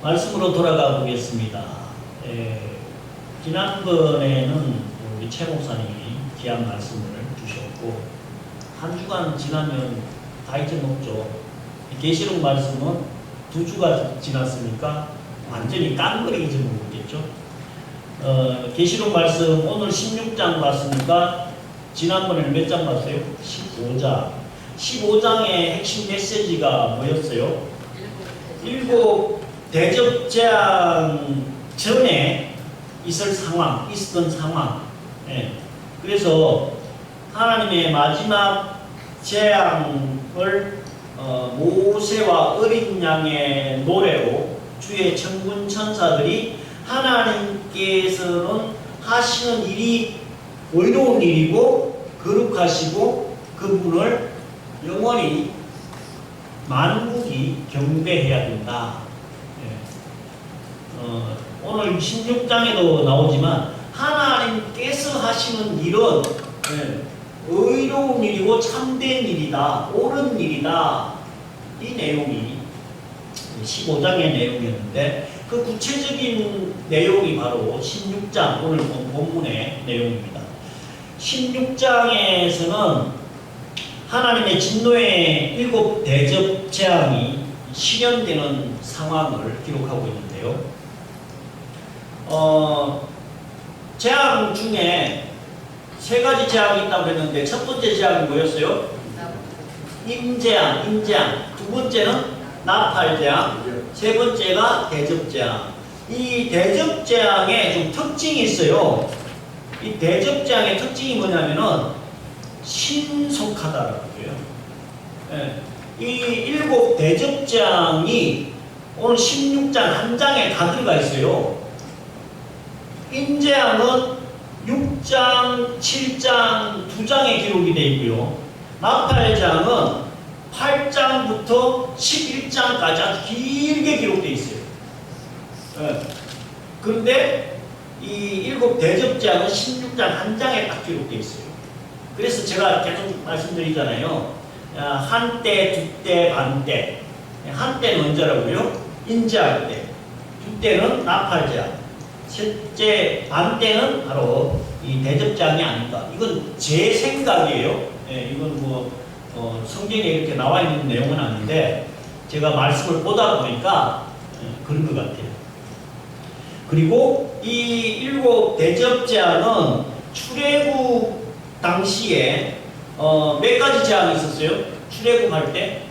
말씀으로 돌아가 보겠습니다. 지난번에는 우리 최 목사님이 귀한 말씀을 주셨고, 한 주간 지나면 다 잊어먹죠. 계시록 말씀은 2주가 지났으니까 완전히 깡그리 잊어먹겠죠. 계시록 말씀 오늘 16장 봤으니까 지난번에는 몇 장 봤어요? 15장. 15장의 핵심 메시지가 뭐였어요? 일곱 대접재앙 전에 있었던 상황. 그래서 하나님의 마지막 재앙을 모세와 어린 양의 노래로 주의 천군 천사들이 하나님께서는 하시는 일이 의로운 일이고 거룩하시고 그분을 영원히 만국이 경배해야 된다. 오늘 16장에도 나오지만 하나님께서 하시는 일은 의로운 일이고 참된 일이다, 옳은 일이다. 이 내용이 15장의 내용이었는데 그 구체적인 내용이 바로 16장 오늘 본문의 내용입니다. 16장에서는 하나님의 진노의 7 대접 재앙이 실현되는 상황을 기록하고 있는데요. 재앙 중에 3가지 재앙이 있다고 했는데 첫 번째 재앙이 뭐였어요? 임재앙. 두 번째는 나팔재앙. 세 번째가 대접재앙. 이 대접재앙에 좀 특징이 있어요. 이 대접재앙의 특징이 뭐냐면은 신속하다라고 해요. 이 7 대접재앙이 오늘 16장 한 장에 다 들어가 있어요. 임재앙은 6장, 7장, 2장에 기록이 되어 있고요. 나팔재앙은 8장부터 11장까지 아주 길게 기록되어 있어요. 그런데 이 7 대접재앙은 16장 한 장에 딱 기록되어 있어요. 그래서 제가 계속 말씀드리잖아요. 한때, 두때, 반때. 한때는 언제라고요? 인재할 때. 두때는 나팔재앙. 셋째, 반때는 바로 이 대접장이 아닌가. 이건 제 생각이에요. 이건 성경에 이렇게 나와 있는 내용은 아닌데 제가 말씀을 보다 보니까 그런 것 같아요. 그리고 이 7 대접재앙은 출애굽 당시에 몇 가지 재앙이 있었어요? 출애굽할 때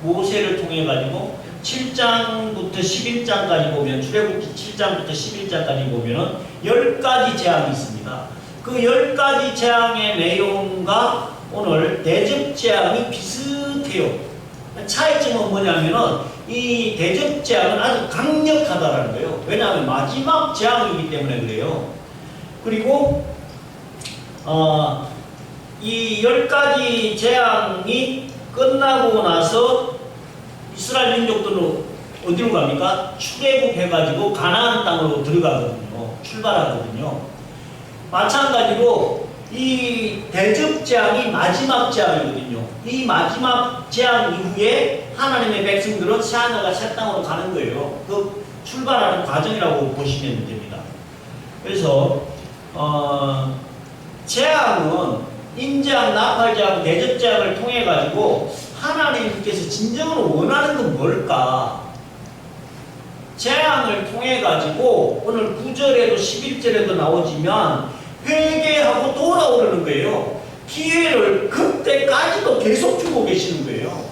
모세를 통해 가지고 7장부터 11장까지 보면 출애굽 7장부터 11장까지 보면은 10가지 재앙이 있습니다. 그 10가지 재앙의 내용과 오늘 대접 재앙이 비슷해요. 차이점은 뭐냐면은 이 대접 재앙은 아주 강력하다라는 거예요. 왜냐하면 마지막 재앙이기 때문에 그래요. 그리고 이 10가지 재앙이 끝나고 나서 이스라엘 민족들은 어디로 갑니까? 출애굽해가지고 가나안 땅으로 들어가거든요. 출발하거든요. 마찬가지로 이 대접 재앙이 마지막 재앙이거든요. 이 마지막 재앙 이후에 하나님의 백성들은 새하늘과 새 땅으로 가는 거예요. 그 출발하는 과정이라고 보시면 됩니다. 그래서 재앙은 임재앙, 나팔재앙, 대접재앙을 통해 가지고 하나님께서 진정으로 원하는 건 뭘까? 재앙을 통해 가지고 오늘 9절에도 11절에도 나오지만 회개하고 돌아오려는 거예요. 기회를 그때까지도 계속 주고 계시는 거예요.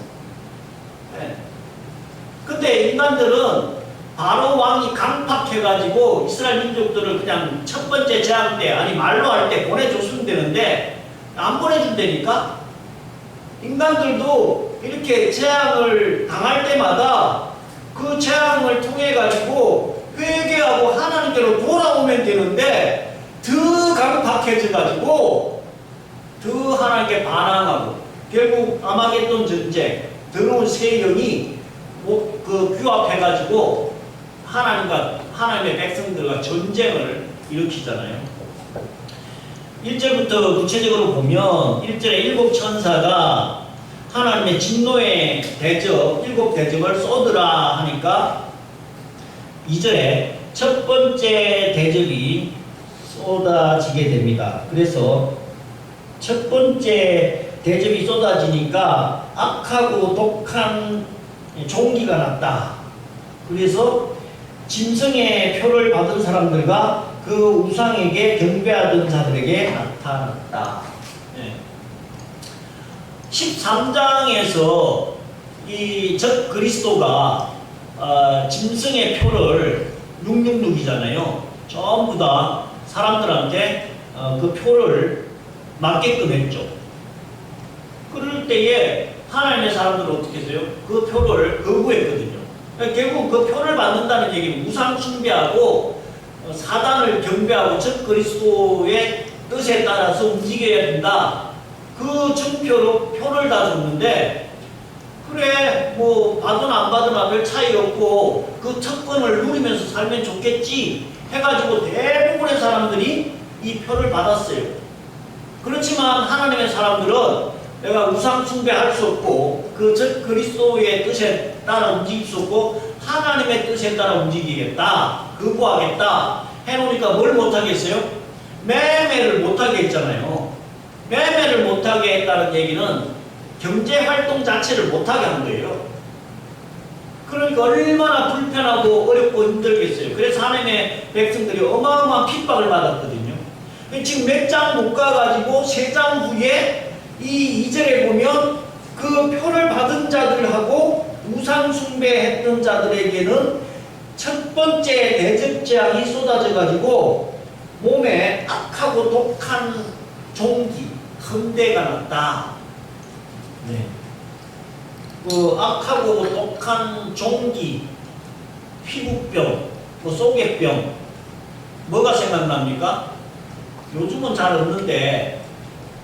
근데 인간들은 바로 왕이 강팍해가지고 이스라엘 민족들을 그냥 첫 번째 재앙 때 아니 말로 할 때 보내줬으면 되는데 안 보내준다니까? 인간들도 이렇게 재앙을 당할 때마다 그 재앙을 통해 가지고 회개하고 하나님께로 돌아오면 되는데 더 강팍해져 가지고 더 하나님께 반항하고 결국 아마겟돈 전쟁 더러운 새 영이 규합해 가지고 하나님의 백성들과 전쟁을 일으키잖아요. 1절부터 구체적으로 보면 1절에 7 천사가 하나님의 진노의 대접, 7 대접을 쏟으라 하니까 2절에 첫 번째 대접이 쏟아지게 됩니다. 그래서 첫 번째 대접이 쏟아지니까 악하고 독한 종기가 났다. 그래서 짐승의 표를 받은 사람들과 그 우상에게 경배하던 자들에게 나타났다. 13장에서 이 적 그리스도가 짐승의 표를 666이잖아요. 전부 다 사람들한테 그 표를 맞게끔 했죠. 그럴 때에 하나님의 사람들은 어떻게 했어요? 그 표를 거부했거든요. 그러니까 결국 그 표를 받는다는 얘기는 우상 숭배하고 사단을 경배하고 적 그리스도의 뜻에 따라서 움직여야 된다. 그 증표로 표를 다 줬는데, 그래 뭐 받으나 안 받으나 별 차이 없고 그 특권을 누리면서 살면 좋겠지 해가지고 대부분의 사람들이 이 표를 받았어요. 그렇지만 하나님의 사람들은 내가 우상 숭배할 수 없고 그 적 그리스도의 뜻에 따라 움직일 수 없고 하나님의 뜻에 따라 움직이겠다, 거부하겠다 해놓으니까 뭘 못하겠어요? 매매를 못하게 했잖아요. 매매를 못하게 했다는 얘기는 경제활동 자체를 못하게 한 거예요. 그러니까 얼마나 불편하고 어렵고 힘들겠어요. 그래서 하나님의 백성들이 어마어마한 핍박을 받았거든요. 지금 몇 장 못 가가지고 3장 후에 이 2절에 보면 그 표를 받은 자들하고 우상 숭배했던 자들에게는 첫 번째 대접재앙이 쏟아져가지고 몸에 악하고 독한 종기, 흠대가 났다. 그 악하고 독한 종기, 피부병, 소개병, 뭐가 생각납니까? 요즘은 잘 없는데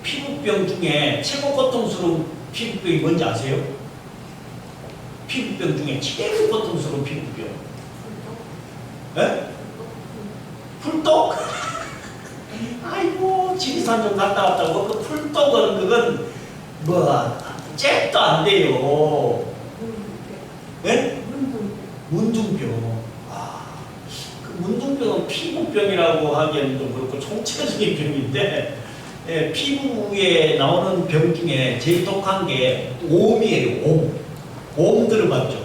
피부병 중에 최고 고통스러운 피부병이 뭔지 아세요? 피부병 중에 최고 고통스러운 피부병. 예? 풀독? 아이고 지리산 좀 갔다 왔다고 그 풀독은 그건 뭐 잽도 안 돼요. 예? 문둥병. 그 문둥병은 피부병이라고 하기에는 좀 그렇고 총체적인 병인데, 예, 피부에 나오는 병 중에 제일 독한 게 옴이에요. 옴 들어봤죠?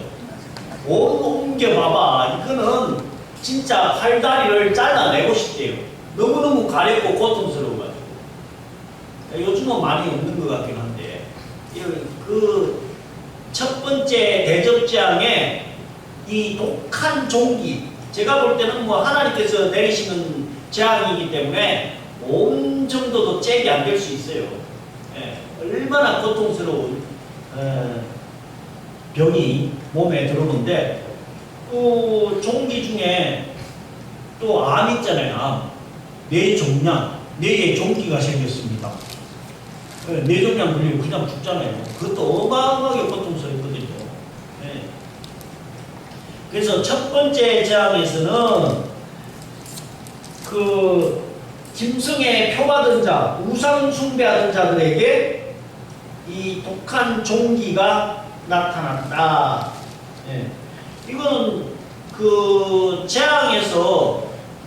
옴 옮겨봐봐. 이거는 진짜 팔다리를 잘라내고 싶대요. 너무너무 가렵고 고통스러워가지고. 요즘은 많이 없는 것 같긴 한데, 그 첫 번째 대접재앙에 이 독한 종기, 제가 볼 때는 뭐 하나님께서 내리시는 재앙이기 때문에 온 정도도 잭이 안 될 수 있어요. 예, 얼마나 고통스러운 병이 몸에 들어오는데, 또 종기 중에 또 암 있잖아요. 암. 뇌종양, 뇌에 종기가 생겼습니다. 뇌종양 걸리면 그냥 죽잖아요. 그것도 어마어마하게 고통스럽거든요. 네. 그래서 첫 번째 재앙에서는 그 짐승의 표받은 자, 우상 숭배하던 자들에게 이 독한 종기가 나타났다. 네. 이거는 그 재앙에서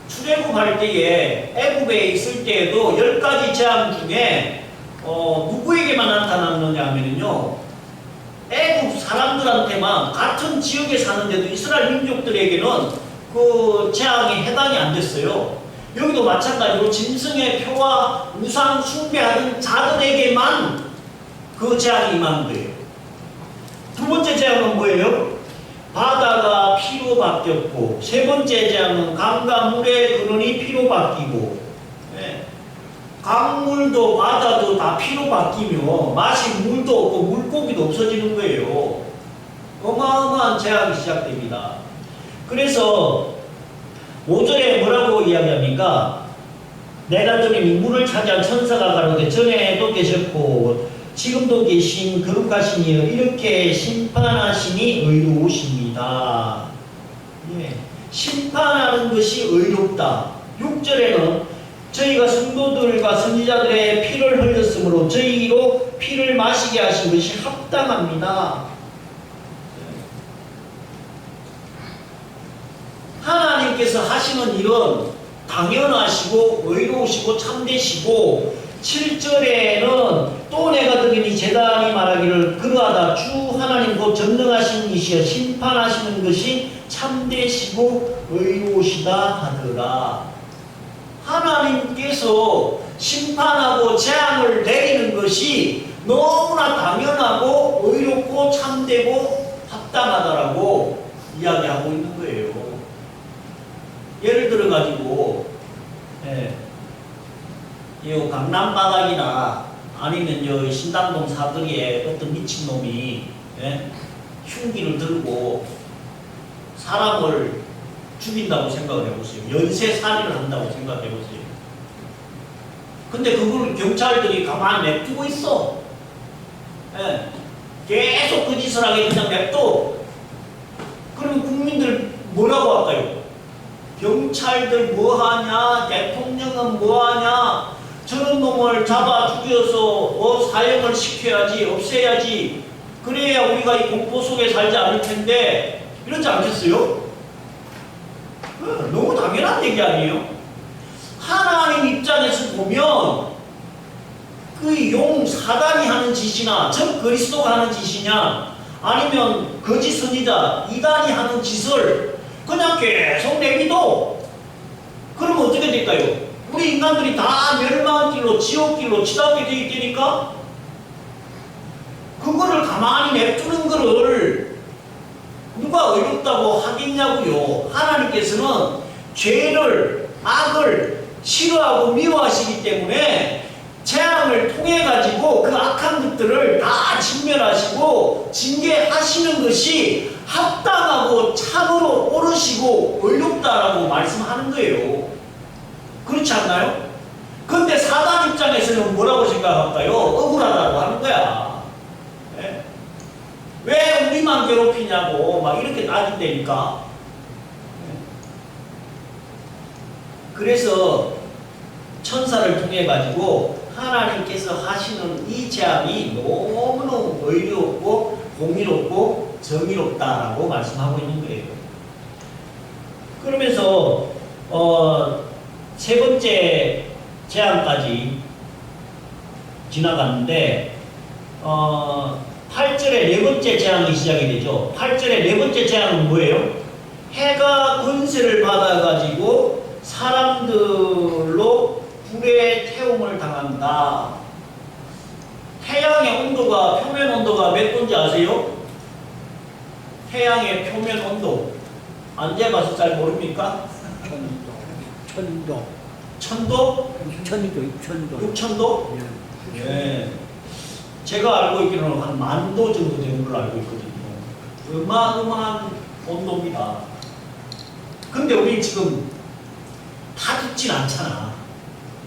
출애굽할 때에 애굽에 있을 때에도 10가지 재앙 중에 누구에게만 나타났느냐 하면요, 애굽 사람들한테만, 같은 지역에 사는데도 이스라엘 민족들에게는 그 재앙에 해당이 안 됐어요. 여기도 마찬가지로 짐승의 표와 우상 숭배하는 자들에게만 그 재앙이 임한 거예요. 두 번째 재앙은 뭐예요? 바다가 피로 바뀌었고, 세 번째 재앙은 강과 물의 근원이 피로 바뀌고, 강물도 바다도 다 피로 바뀌며 마실 물도 없고 물고기도 없어지는 거예요. 어마어마한 재앙이 시작됩니다. 그래서 5절에 뭐라고 이야기합니까? 내가 전에 물을 차지한 천사가 가로되 전에도 계셨고 지금도 계신 거룩하신 이여 이렇게 심판하시니 의로우십니다. 예, 심판하는 것이 의롭다. 6절에는 저희가 성도들과 선지자들의 피를 흘렸으므로 저희로 피를 마시게 하신 것이 합당합니다. 하나님께서 하시는 일은 당연하시고 의로우시고 참되시고 7절에는 또 내가 들으니 제단이 말하기를 그러하다 주 하나님 곧 전능하신 이시여 심판하시는 것이 참되시고 의로우시다 하더라. 하나님께서 심판하고 재앙을 내리는 것이 너무나 당연하고 의롭고 참되고 합당하다라고 이야기하고 있는 거예요. 예를 들어 가지고 이 강남 바닥이나 아니면 저 신당동 사거리에 어떤 미친놈이 흉기를 들고 사람을 죽인다고 생각을 해보세요. 연쇄살인을 한다고 생각해보세요. 근데 그걸 경찰들이 가만히 냅두고 있어. 계속 그 짓을 하게 그냥 냅둬. 그러면 국민들 뭐라고 할까요? 경찰들 뭐하냐? 대통령은 뭐하냐? 저런 놈을 잡아 죽여서 사형을 시켜야지, 없애야지. 그래야 우리가 이 공포 속에 살지 않을 텐데 이러지 않겠어요? 너무 당연한 얘기 아니에요? 하나님 입장에서 보면 그 용 사단이 하는 짓이나 적 그리스도가 하는 짓이냐 아니면 거짓 선지자 이단이 하는 짓을 그냥 계속 내비둬. 그러면 어떻게 될까요? 우리 인간들이 다 멸망길로 지옥길로 치닫게 되어 있다니까? 그거를 가만히 냅두는 거를 누가 어렵다고 하겠냐고요. 하나님께서는 죄를, 악을 싫어하고 미워하시기 때문에 재앙을 통해 가지고 그 악한 것들을 다 진멸하시고 징계하시는 것이 합당하고 참으로 옳으시고 의롭다라고 말씀하는 거예요. 그렇지 않나요? 그런데 사단 입장에서는 뭐라고 생각할까요? 억울하다고 하는 거야. 네? 왜 우리만 괴롭히냐고 막 이렇게 따진다니까. 그래서 천사를 통해 가지고 하나님께서 하시는 이 재앙이 너무너무 의롭고 공의롭고 정의롭다라고 말씀하고 있는 거예요. 그러면서 세 번째 재앙까지 지나갔는데 8절에 네 번째 재앙이 시작이 되죠. 8절에 네 번째 재앙은 뭐예요? 해가 권세를 받아가지고 사람들로 불에 태움을 당한다. 태양의 온도가 표면 온도가 몇 도인지 아세요? 태양의 표면 온도 안 재봐서 잘 모릅니까? 천도. 천도? 6천도. 6천도? 네. 제가 알고 있기로는 한 10,000도 정도 되는 걸로 알고 있거든요. 어마어마한 온도입니다. 근데 우리 지금 다 듣진 않잖아.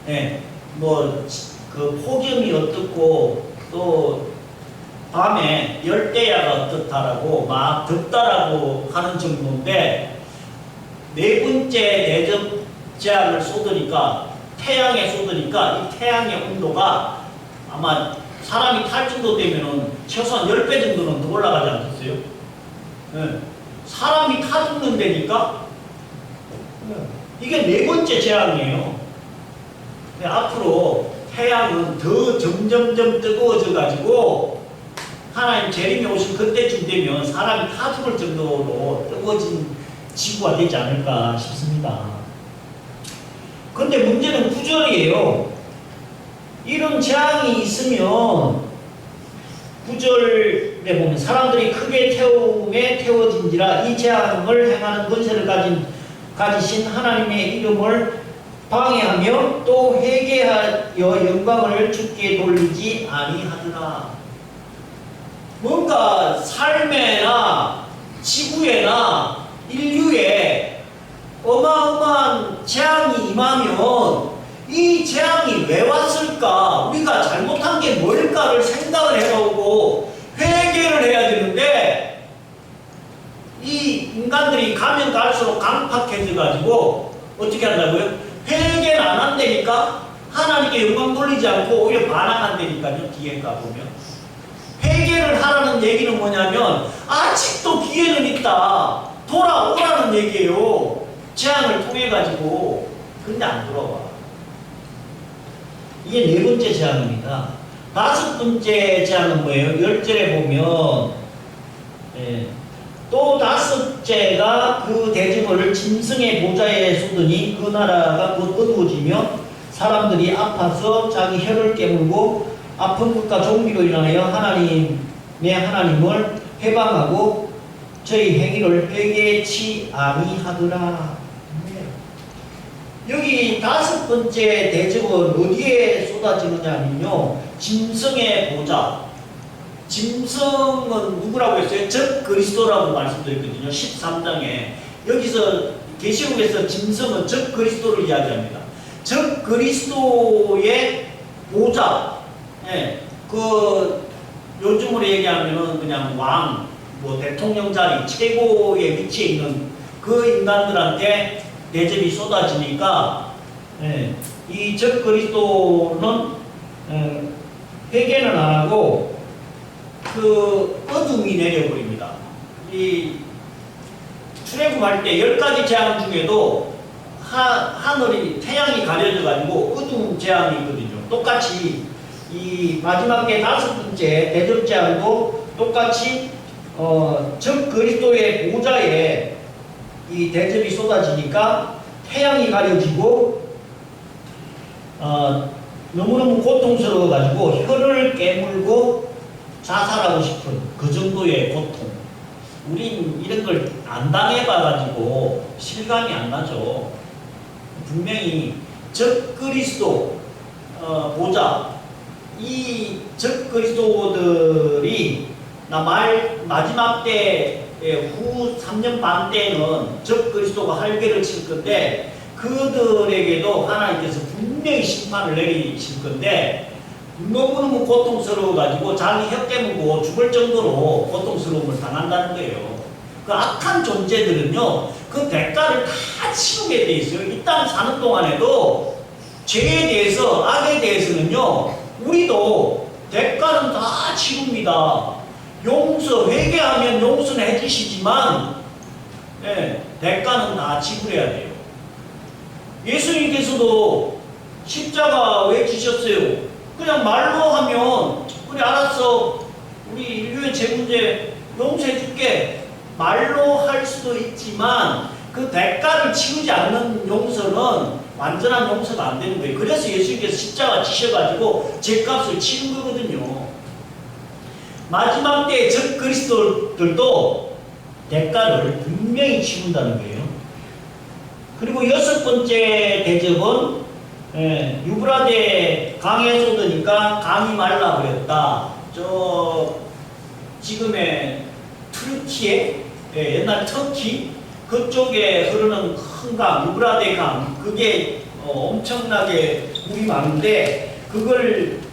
네. 그 폭염이 어떻고 또 밤에 열대야가 어떻다라고 막 덥다라고 하는 정도인데 네 번째 대접 재앙을 쏟으니까 태양에 쏟으니까 이 태양의 온도가 아마 사람이 탈 정도 되면은 최소한 10배 정도는 더 올라가지 않겠어요? 네. 사람이 타 죽는 데니까 이게 네 번째 재앙이에요. 앞으로 태양은 더 점점점 뜨거워져 가지고 하나님 재림이 오신 그때쯤 되면 사람이 타 죽을 정도로 뜨거워진 지구가 되지 않을까 싶습니다. 그런데 문제는 9절이에요. 이런 재앙이 있으면 9절에 보면 사람들이 크게 태움에 태워진지라 이 재앙을 행하는 권세를 가지신 하나님의 이름을 방해하며 또 회개하여 영광을 주께 돌리지 아니하더라. 뭔가 삶에나 지구에나 인류에 어마어마한 재앙이 임하면 이 재앙이 왜 왔을까? 우리가 잘못한 게 뭘까를 생각을 해보고 회개를 해야 되는데 이 인간들이 가면 갈수록 강팍해져 가지고 어떻게 한다고요? 회개는 안 한다니까 하나님께 영광 돌리지 않고 오히려 반항한다니까요. 뒤에 가보면 회개를 하라는 얘기는 뭐냐면 아직도 기회는 있다. 돌아오라는 얘기예요. 재앙을 통해 가지고 근데 안 돌아와. 이게 네 번째 재앙입니다. 다섯 번째 재앙은 뭐예요? 10절에 보면 또 다섯째가 그 대접을 짐승의 보좌에 쏟으니 그 나라가 곧 어두워지며 사람들이 아파서 자기 혀를 깨물고 아픈 것과 종기로 인하여 하나님을 해방하고 저희 행위를 회개치 아니하더라. 여기 다섯 번째 대접은 어디에 쏟아지느냐면요, 짐승의 보좌. 짐승은 누구라고 했어요? 적 그리스도라고 말씀드렸거든요. 13장에. 여기서 계시록에서 짐승은 적 그리스도를 이야기합니다. 적 그리스도의 보좌. 요즘으로 얘기하면은 그냥 왕, 대통령 자리, 최고의 위치에 있는 그 인간들한테 대접이 쏟아지니까, 이 적 그리스도는 회개는 안 하고 그 어둠이 내려버립니다. 이 출애굽할 때 10가지 재앙 중에도 하늘이 태양이 가려져 가지고 어두운 재앙이 있거든요. 똑같이 이 마지막에 다섯 번째 대접 재앙도 똑같이 적 그리스도의 보좌에 이 대접이 쏟아지니까 태양이 가려지고 너무너무 고통스러워 가지고 혀를 깨물고 자살하고 싶은 그 정도의 고통. 우린 이런 걸 안 당해봐가지고 실감이 안 나죠. 분명히 적 그리스도 보좌, 이 적 그리스도들이 마지막 때 후 3년 반 때는 적 그리스도가 할배를 칠 건데 그들에게도 하나님께서 분명히 심판을 내리실 건데 너무너무 고통스러워 가지고 자기 혀 깨물고 죽을 정도로 고통스러움을 당한다는 거예요. 그 악한 존재들은요, 그 대가를 다 치르게 돼 있어요. 이 땅 사는 동안에도 죄에 대해서, 악에 대해서는요, 우리도 대가는 다 치릅니다. 회개하면 용서는 해주시지만, 대가는 다 지불해야 돼요. 예수님께서도 십자가 왜 지셨어요? 그냥 말로 하면, 그래, 알았어. 우리 인류의 죄 문제 용서해줄게. 말로 할 수도 있지만, 그 대가를 치르지 않는 용서는 완전한 용서가 안 되는 거예요. 그래서 예수님께서 십자가 지셔가지고 죄값을 치른 거거든요. 마지막 때의 적 그리스도들도 대가를 분명히 치른다는 거예요. 그리고 여섯 번째 대접은 유브라데 강에 쏟으니까 강이 말라버렸다. 지금의 튀르키예, 옛날 터키 그쪽에 흐르는 큰 강, 유브라데 강, 그게 엄청나게 물이 많은데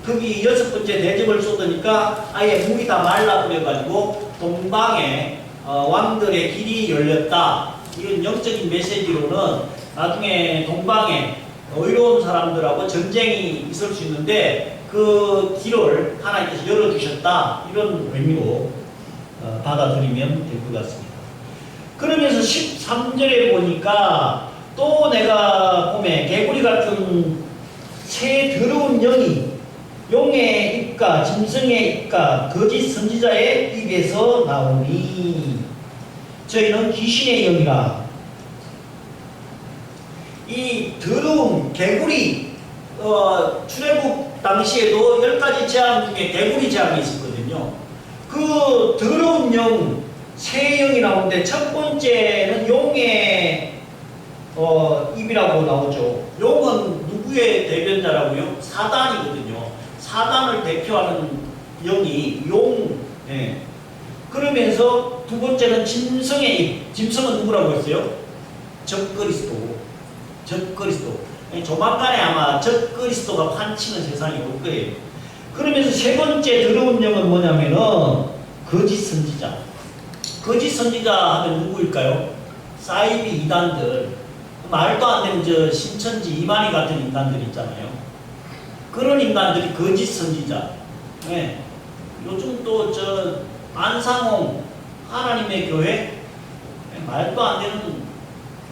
거기 여섯 번째 대접을 쏟으니까 아예 물이 다 말라버려가지고 동방에 왕들의 길이 열렸다. 이런 영적인 메시지로는 나중에 동방에 의로운 사람들하고 전쟁이 있을 수 있는데 그 길을 하나님께서 열어주셨다. 이런 의미로 받아들이면 될 것 같습니다. 그러면서 13절에 보니까 또 내가 봄에 개구리 같은 새 더러운 영이 용의 입과 짐승의 입과 거짓 선지자의 입에서 나오니 저희는 귀신의 영이라. 이 더러운 개구리 출애굽 당시에도 10가지 재앙 중에 개구리 재앙이 있었거든요. 그 더러운 영, 새 영이 나오는데 첫 번째는 용의 입이라고 나오죠. 용은 누구의 대변자라고요? 사단이거든요. 사단을 대표하는 영이 용. 그러면서 두 번째는 짐승의 입. 짐승은 누구라고 했어요? 적그리스도. 적그리스도. 조만간에 아마 적그리스도가 판치는 세상이 올 거예요. 그러면서 세 번째 더러운 영은 뭐냐면은 거짓 선지자. 거짓 선지자 하면 누구일까요? 사이비 이단들. 말도 안 되는 신천지 이만희 같은 인간들 있잖아요. 그런 인간들이 거짓 선지자. 요즘 또 안상홍 하나님의 교회 말도 안 되는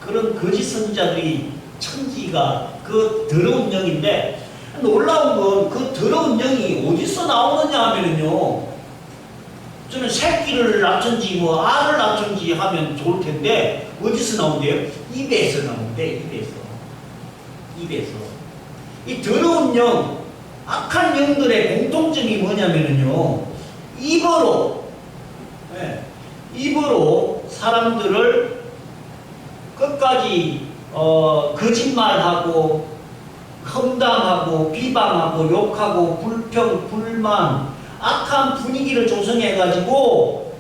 그런 거짓 선지자들이 천지가 그 더러운 영인데, 놀라운 건 그 더러운 영이 어디서 나오느냐 하면은요, 저는 새끼를 낳든지 뭐 알을 낳든지 하면 좋을 텐데 어디서 나온대요? 입에서 나온대. 입에서. 이 더러운 영, 악한 영들의 공통점이 뭐냐면은요, 입으로 사람들을 끝까지 거짓말하고 험담하고 비방하고 욕하고 불평 불만 악한 분위기를 조성해가지고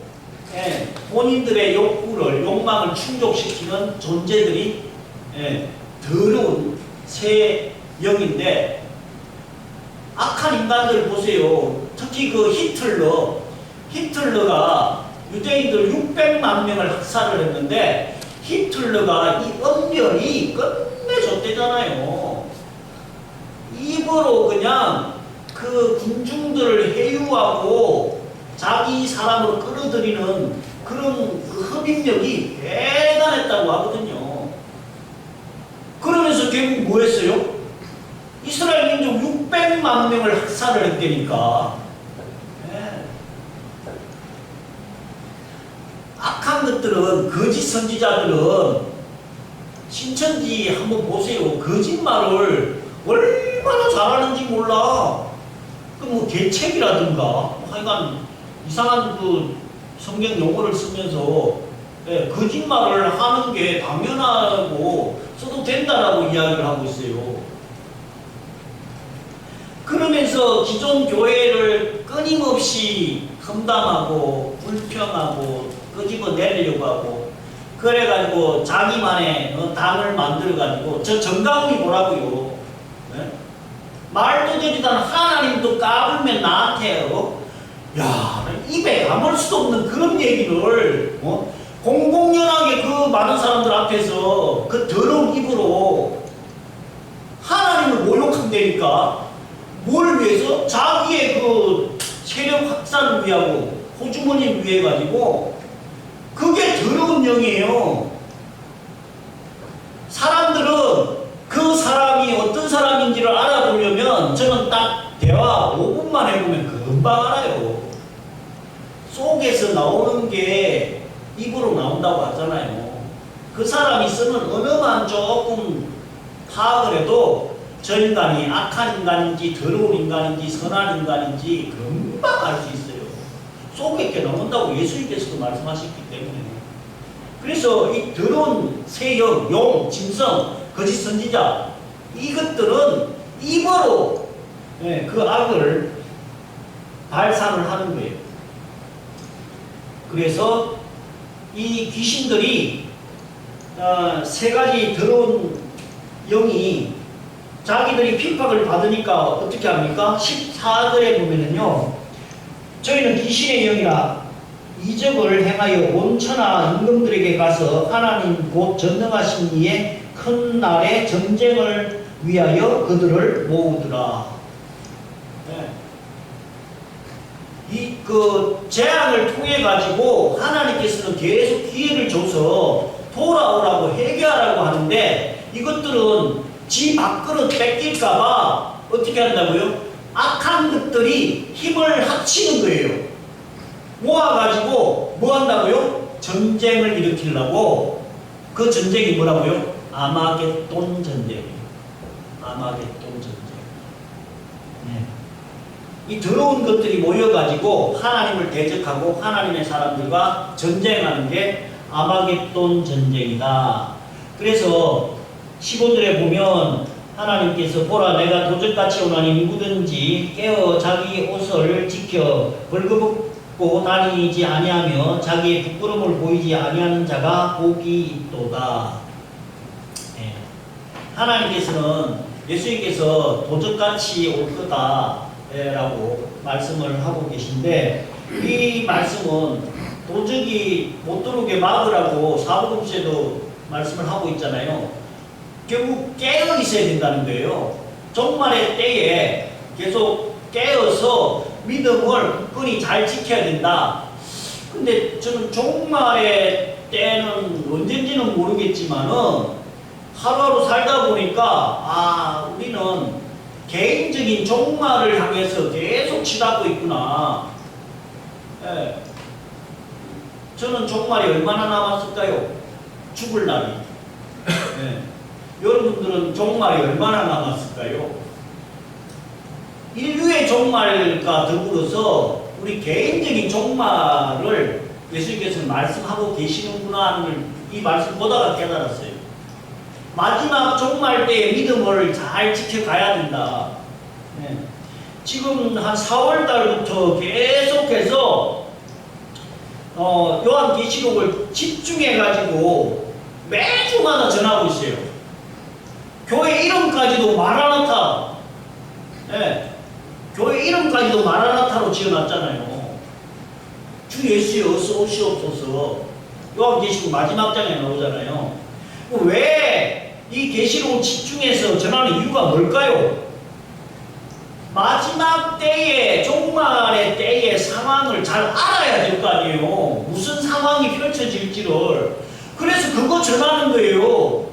본인들의 욕망을 충족시키는 존재들이 더러운 새 영인데, 악한 인간들 보세요. 특히 그 히틀러가 유대인들 600만 명을 학살을 했는데, 히틀러가 이 언변이 끝내줬대잖아요. 입으로 그냥 그 군중들을 해유하고 자기 사람으로 끌어들이는 그런 그 흡입력이 대단했다고 하거든요. 그러면서 결국 뭐 했어요? 이스라엘 민족 600만 명을 학살을 했다니까. 악한 것들은, 거짓 선지자들은 신천지 한번 보세요. 거짓말을 얼마나 잘하는지 몰라. 그 뭐 개책이라든가 하여간 이상한 그 성경 용어를 쓰면서 거짓말을 하는 게 당연하고 써도 된다라고 이야기를 하고 있어요. 그러면서 기존 교회를 끊임없이 험담하고 불평하고 끄집어내려고 하고, 그래가지고 자기만의 당을 만들어가지고, 저 정강훈이 뭐라고요? 말도 되지도 않은 하나님도 까불면 나한테요. 야, 입에 담을 수도 없는 그런 얘기를 공공연하게 그 많은 사람들 앞에서 그 더러운 입으로 하나님을 모욕한다니까. 뭘 위해서? 자기의 그 세력 확산을 위하고 호주머니를 위해 가지고. 그게 더러운 영이에요. 사람들은 그 사람이 어떤 사람인지를 알아보려면 저는 딱 대화 5분만 해보면 금방 알아요. 속에서 나오는 게 입으로 나온다고 하잖아요. 그 사람이 쓰는 언어만 조금 파악을 해도 저 인간이 악한 인간인지 더러운 인간인지 선한 인간인지 금방 알 수 있어요. 속에 게 나온다고 예수님께서도 말씀하셨기 때문에. 그래서 이 더러운 세영, 용, 짐승, 거짓 선지자, 이것들은 입으로 그 악을 발산을 하는 거예요. 그래서 이 귀신들이 세 가지 더러운 영이 자기들이 핍박을 받으니까 어떻게 합니까? 14절에 보면은요, 저희는 귀신의 영이라 이적을 행하여 온 천하 임금들에게 가서 하나님 곧 전능하신 이의 큰 날의 전쟁을 위하여 그들을 모으더라. 이 그 재앙을 통해 가지고 하나님께서는 계속 기회를 줘서 돌아오라고 회개하라고 하는데, 이것들은 지 밥그릇 뺏길까봐 어떻게 한다고요? 악한 것들이 힘을 합치는 거예요. 모아가지고 뭐 한다고요? 전쟁을 일으키려고. 그 전쟁이 뭐라고요? 아마겟돈 전쟁이에요. 아마겟돈 전쟁. 이 더러운 것들이 모여가지고 하나님을 대적하고 하나님의 사람들과 전쟁하는 게 아마겟돈 전쟁이다. 그래서 15절에 보면 하나님께서 보라, 내가 도적같이 오나니 누구든지 깨어 자기 옷을 지켜 벌거벗고 다니지 아니하며 자기의 부끄러움을 보이지 아니하는 자가 복이 있도다. 하나님께서는 예수님께서 도적같이 올 거다 라고 말씀을 하고 계신데, 이 말씀은 도적이 못 들어오게 막으라고 사복음서에도 말씀을 하고 있잖아요. 결국 깨어 있어야 된다는 거예요. 종말의 때에 계속 깨어서 믿음을 굳건히 잘 지켜야 된다. 근데 저는 종말의 때는 언젠지는 모르겠지만은 하루하루 살다 보니까 우리는 개인적인 종말을 향해서 계속 치닫고 있구나. 예. 저는 종말이 얼마나 남았을까요? 죽을 날이. 예. 여러분들은 종말이 얼마나 남았을까요? 인류의 종말과 더불어서 우리 개인적인 종말을 예수님께서 말씀하고 계시는구나 하는 이 말씀 보다가 깨달았어요. 마지막 종말 때의 믿음을 잘 지켜가야 된다. 네. 지금 한 4월 달부터 계속해서 요한계시록을 집중해가지고 매주마다 전하고 있어요. 교회 이름까지도 마라나타. 네. 교회 이름까지도 마라나타로 지어놨잖아요. 주 예수여 어서 오시옵소서. 요한계시록 마지막 장에 나오잖아요. 왜 이 계시록을 집중해서 전하는 이유가 뭘까요? 마지막 때에 종말의 때의 상황을 잘 알아야 될 거 아니에요. 무슨 상황이 펼쳐질지를. 그래서 그거 전하는 거예요.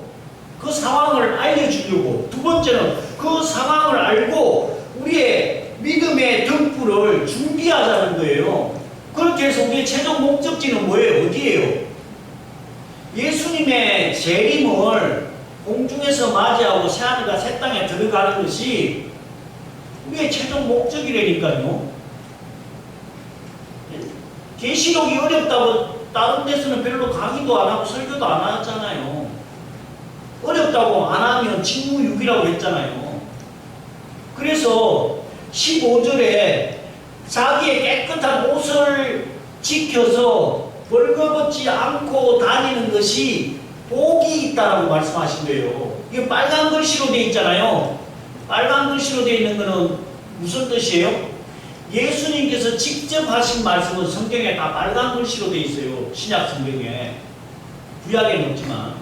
그 상황을 알려주려고. 두 번째는 그 상황을 알고 우리의 믿음의 등불을 준비하자는 거예요. 그렇게 해서 우리의 최종 목적지는 뭐예요? 어디예요? 예수님의 재림을 공중에서 맞이하고 새하늘과 새 땅에 들어가는 것이 우리의 최종 목적이라니까요. 계시록이 어렵다고 다른 데서는 별로 강의도 안 하고 설교도 안 하잖아요. 어렵다고 안 하면 직무유기라고 했잖아요. 그래서 15절에 자기의 깨끗한 옷을 지켜서 벌거벗지 않고 다니는 것이 복이 있다라고 말씀하신 거예요. 이게 빨간 글씨로 되어 있잖아요. 빨간 글씨로 되어 있는 것은 무슨 뜻이에요? 예수님께서 직접 하신 말씀은 성경에 다 빨간 글씨로 되어 있어요. 신약 성경에. 구약에는 없지만.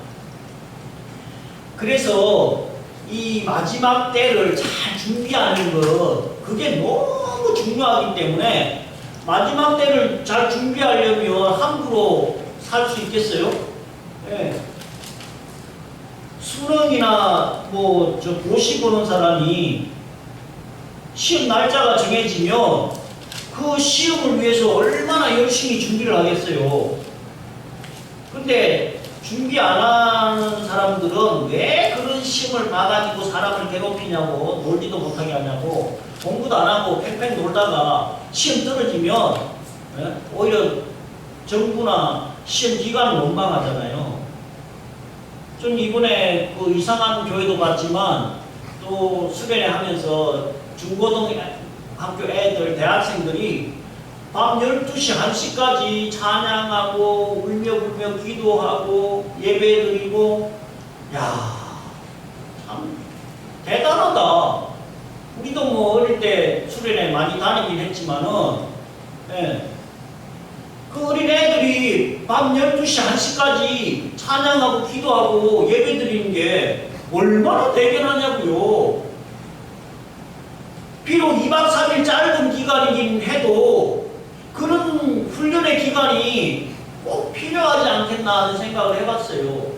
그래서 이 마지막 때를 잘 준비하는 것, 그게 너무 중요하기 때문에 마지막 때를 잘 준비하려면 함부로 살 수 있겠어요? 네. 수능이나 고시 보는 사람이 시험 날짜가 정해지면 그 시험을 위해서 얼마나 열심히 준비를 하겠어요. 근데 준비 안 하는 사람들은 왜 그런 시험을 봐가지고 사람을 괴롭히냐고, 놀지도 못하게 하냐고, 공부도 안 하고 팽팽 놀다가 시험 떨어지면 오히려 정부나 시험 기관을 원망하잖아요. 좀 이번에 그 이상한 교회도 봤지만 또 수련회 하면서 중고등학교 애들, 대학생들이 밤 12시, 1시까지 찬양하고 울며 기도하고 예배드리고, 야, 참 대단하다. 우리도 어릴 때 수련회 많이 다니긴 했지만은, 그 어린 애들이 밤 12시, 1시까지 찬양하고 기도하고 예배드리는 게 얼마나 대견하냐고요. 비록 2박 3일 짧은 기간이긴 해도 그런 훈련의 기간이 꼭 필요하지 않겠나 하는 생각을 해봤어요.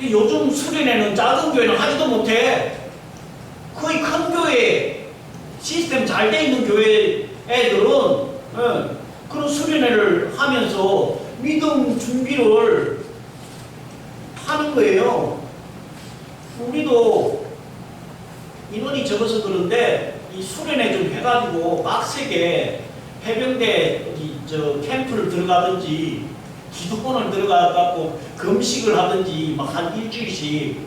요즘 수련회는 작은 교회는 하지도 못해. 거의 큰 교회, 시스템 잘 돼 있는 교회 애들은 그런 수련회를 하면서 믿음 준비를 하는 거예요. 우리도 인원이 적어서 그런데 이 수련회 좀 해가지고 빡세게 해병대 캠프를 들어가든지 기도원을 들어가갖고 금식을 하든지 막 한 일주일씩.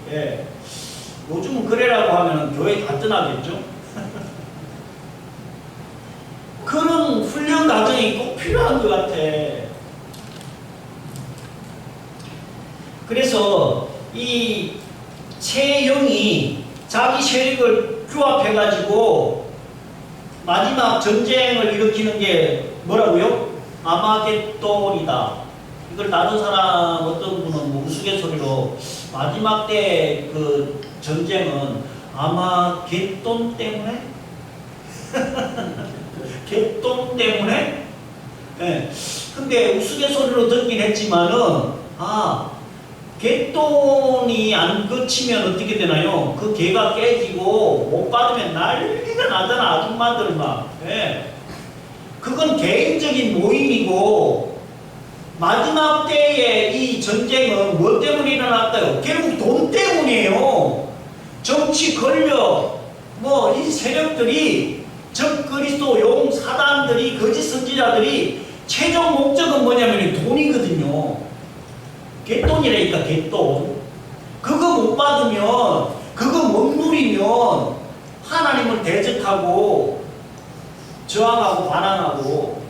요즘은 그래라고 하면 교회 다 떠나겠죠. 그런 훈련 과정이 꼭 필요한 것 같아. 그래서 이 체영이 자기 세력을 규합해가지고 마지막 전쟁을 일으키는 게 뭐라고요? 아마겟돈이다. 이걸 다른 사람 어떤 분은 우스갯소리로 마지막 때 그 전쟁은 아마겟돈 때문에? 갯돈 때문에? 근데 우스갯소리로 듣긴 했지만은 갯돈이 안 거치면 어떻게 되나요? 그 개가 깨지고 못 받으면 난리가 나잖아, 아줌마들 막. 예. 그건 개인적인 모임이고, 마지막 때에 이 전쟁은 뭐 때문에 일어났다요? 결국 돈 때문이에요. 정치, 권력, 뭐 이 세력들이, 적 그리스도용 사단들이, 거짓 선지자들이 최종 목적은 뭐냐면 돈이거든요. 갯돈이라니까, 갯돈. 그거 못 받으면, 그거 못 누리면 하나님을 대적하고 저항하고 반항하고.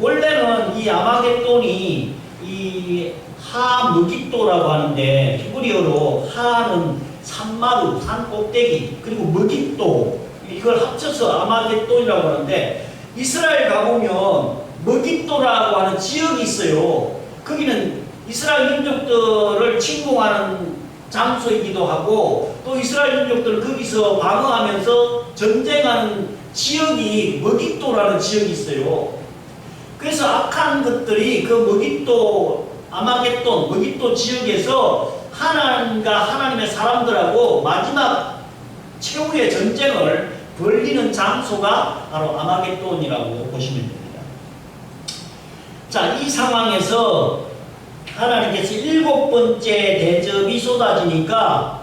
원래는 이 아마겟돈이 이 하므깃도라고 하는데, 히브리어로 하는 산마루, 산 꼭대기, 그리고 머깃도, 이걸 합쳐서 아마겟돈이라고 하는데, 이스라엘 가보면 머깃도라고 하는 지역이 있어요. 거기는 이스라엘 민족들을 침공하는 장소이기도 하고, 또 이스라엘 민족들을 거기서 방어하면서 전쟁하는 지역이 머깃도라는 지역이 있어요. 그래서 악한 것들이 그 머깃도, 아마겟돈, 머깃도 지역에서 하나님과 하나님의 사람들하고 마지막 최후의 전쟁을 벌리는 장소가 바로 아마겟돈이라고 보시면 됩니다. 자, 이 상황에서 하나님께서 7번째 대접이 쏟아지니까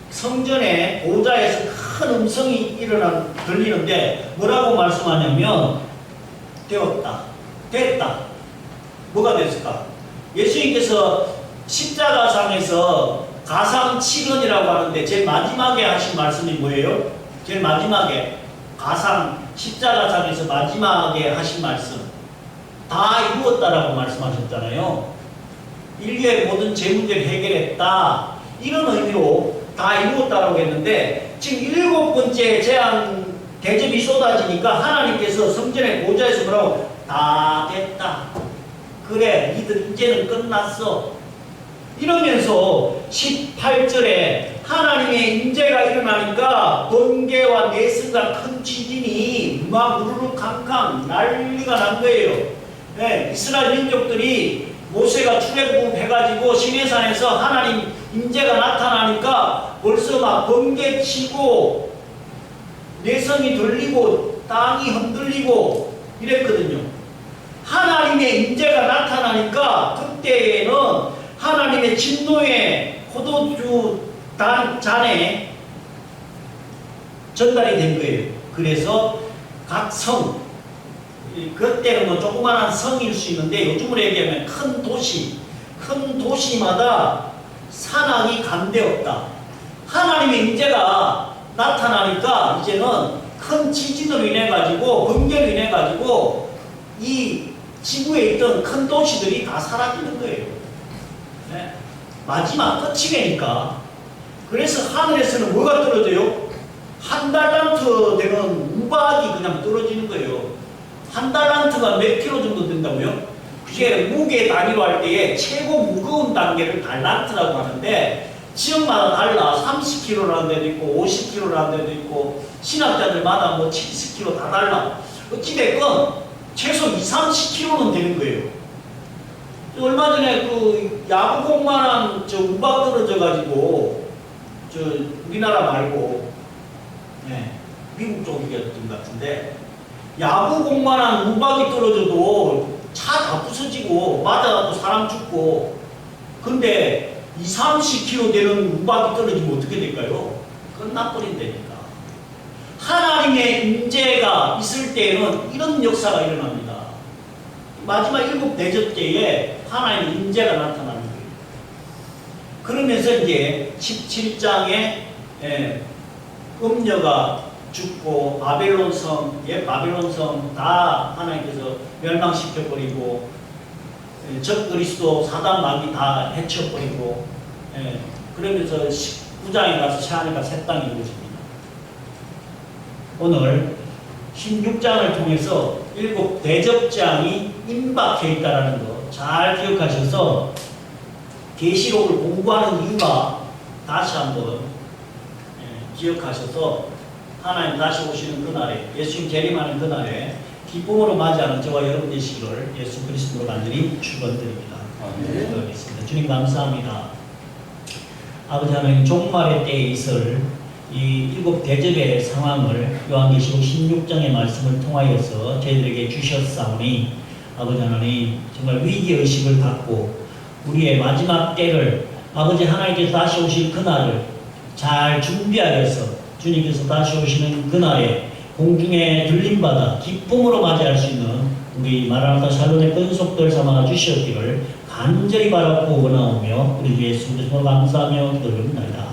성전의 보좌에서 큰 음성이 들리는데 뭐라고 말씀하냐면 되었다, 됐다. 뭐가 됐을까? 예수님께서 십자가상에서 가상 7원이라고 하는데 제일 마지막에 하신 말씀이 뭐예요? 제일 마지막에 가상 십자가상에서 마지막에 하신 말씀, 다 이루었다라고 말씀하셨잖아요. 인류의 모든 죄 문제를 해결했다, 이런 의미로 다 이루었다라고 했는데, 지금 7번째 재앙 대접이 쏟아지니까 하나님께서 성전의 보좌에서 뭐라고? 다 됐다. 그래, 니들 이제는 끝났어. 이러면서 18절에 하나님의 임재가 일어나니까 번개와 내승과 큰 지진이 막 우르르 캄캄 난리가 난 거예요. 네, 이스라엘 민족들이 모세가 출애굽해가지고 시내산에서 하나님 임재가 나타나니까 벌써 막 번개 치고 내성이 들리고 땅이 흔들리고 이랬거든요. 하나님의 임재가 나타나니까 그때에는 하나님의 진노의 포도주 잔에 전달이 된 거예요. 그래서 각 성, 그때는 뭐 조그마한 성일 수 있는데 요즘으로 얘기하면 큰 도시마다 산악이 감되었다. 하나님의 임재가 나타나니까 이제는 큰 지진으로 인해 가지고, 번개로 인해 가지고 이 지구에 있던 큰 도시들이 다 사라지는 거예요. 네? 마지막 끝이니까. 그래서 하늘에서는 뭐가 떨어져요? 1달란트 되는 우박이 그냥 떨어지는 거예요. 1달란트가 몇 킬로 정도 된다고요? 그게 무게 단위로 할 때에 최고 무거운 단계를 달란트라고 하는데, 지역마다 달라. 30kg라는 데도 있고 50kg라는 데도 있고, 신학자들마다 뭐 70kg 다 달라. 어찌됐건 최소 20-30kg는 되는 거예요. 얼마 전에 그 야구공만한 저 우박 떨어져가지고, 저 우리나라 말고, 네, 미국 쪽이었던 것 같은데, 야구공만한 우박이 떨어져도 차 다 부서지고 맞아갖고 사람 죽고, 근데 20-30kg 되는 우박이 떨어지면 어떻게 될까요? 끝나버린다니까. 하나님의 임재가 있을 때에는 이런 역사가 일어납니다. 마지막 7 대접제에 하나님의 임재가 나타나는 거예요. 그러면서 이제 17장에 음녀가 죽고 바벨론 성, 바벨론 성 다 하나님께서 멸망시켜버리고, 적 그리스도 사단 마귀 다 해쳐버리고, 그러면서 19장에 가서 새하늘과 새 땅이 이루어집니다. 오늘 16장을 통해서 7 대접장이 임박해 있다는 거 잘 기억하셔서 계시록을 공부하는 이유가 다시 한번 기억하셔서 하나님 다시 오시는 그날에, 예수님 재림하는 그날에 기쁨으로 맞이하는 저와 여러분 되시기를 예수 그리스도로 간절히 축원드립니다. 기도하겠습니다. 주님 감사합니다. 아버지 하나님 종말의 때에 있을 이 일곱 대접의 상황을 요한계시록 16장의 말씀을 통하여서 저희들에게 주셨사오니 아버지 하나님 정말 위기의식을 갖고 우리의 마지막 때를 아버지 하나님께서 다시 오실 그날을 잘 준비하여서 주님께서 다시 오시는 그날에 공중에 들림받아 기쁨으로 맞이할 수 있는 우리 마라나타 샬롬의 끈속들 삼아 주시었기를 간절히 바라고 원하오며 우리 주 예수 그리스도 감사하며 기도드립니다.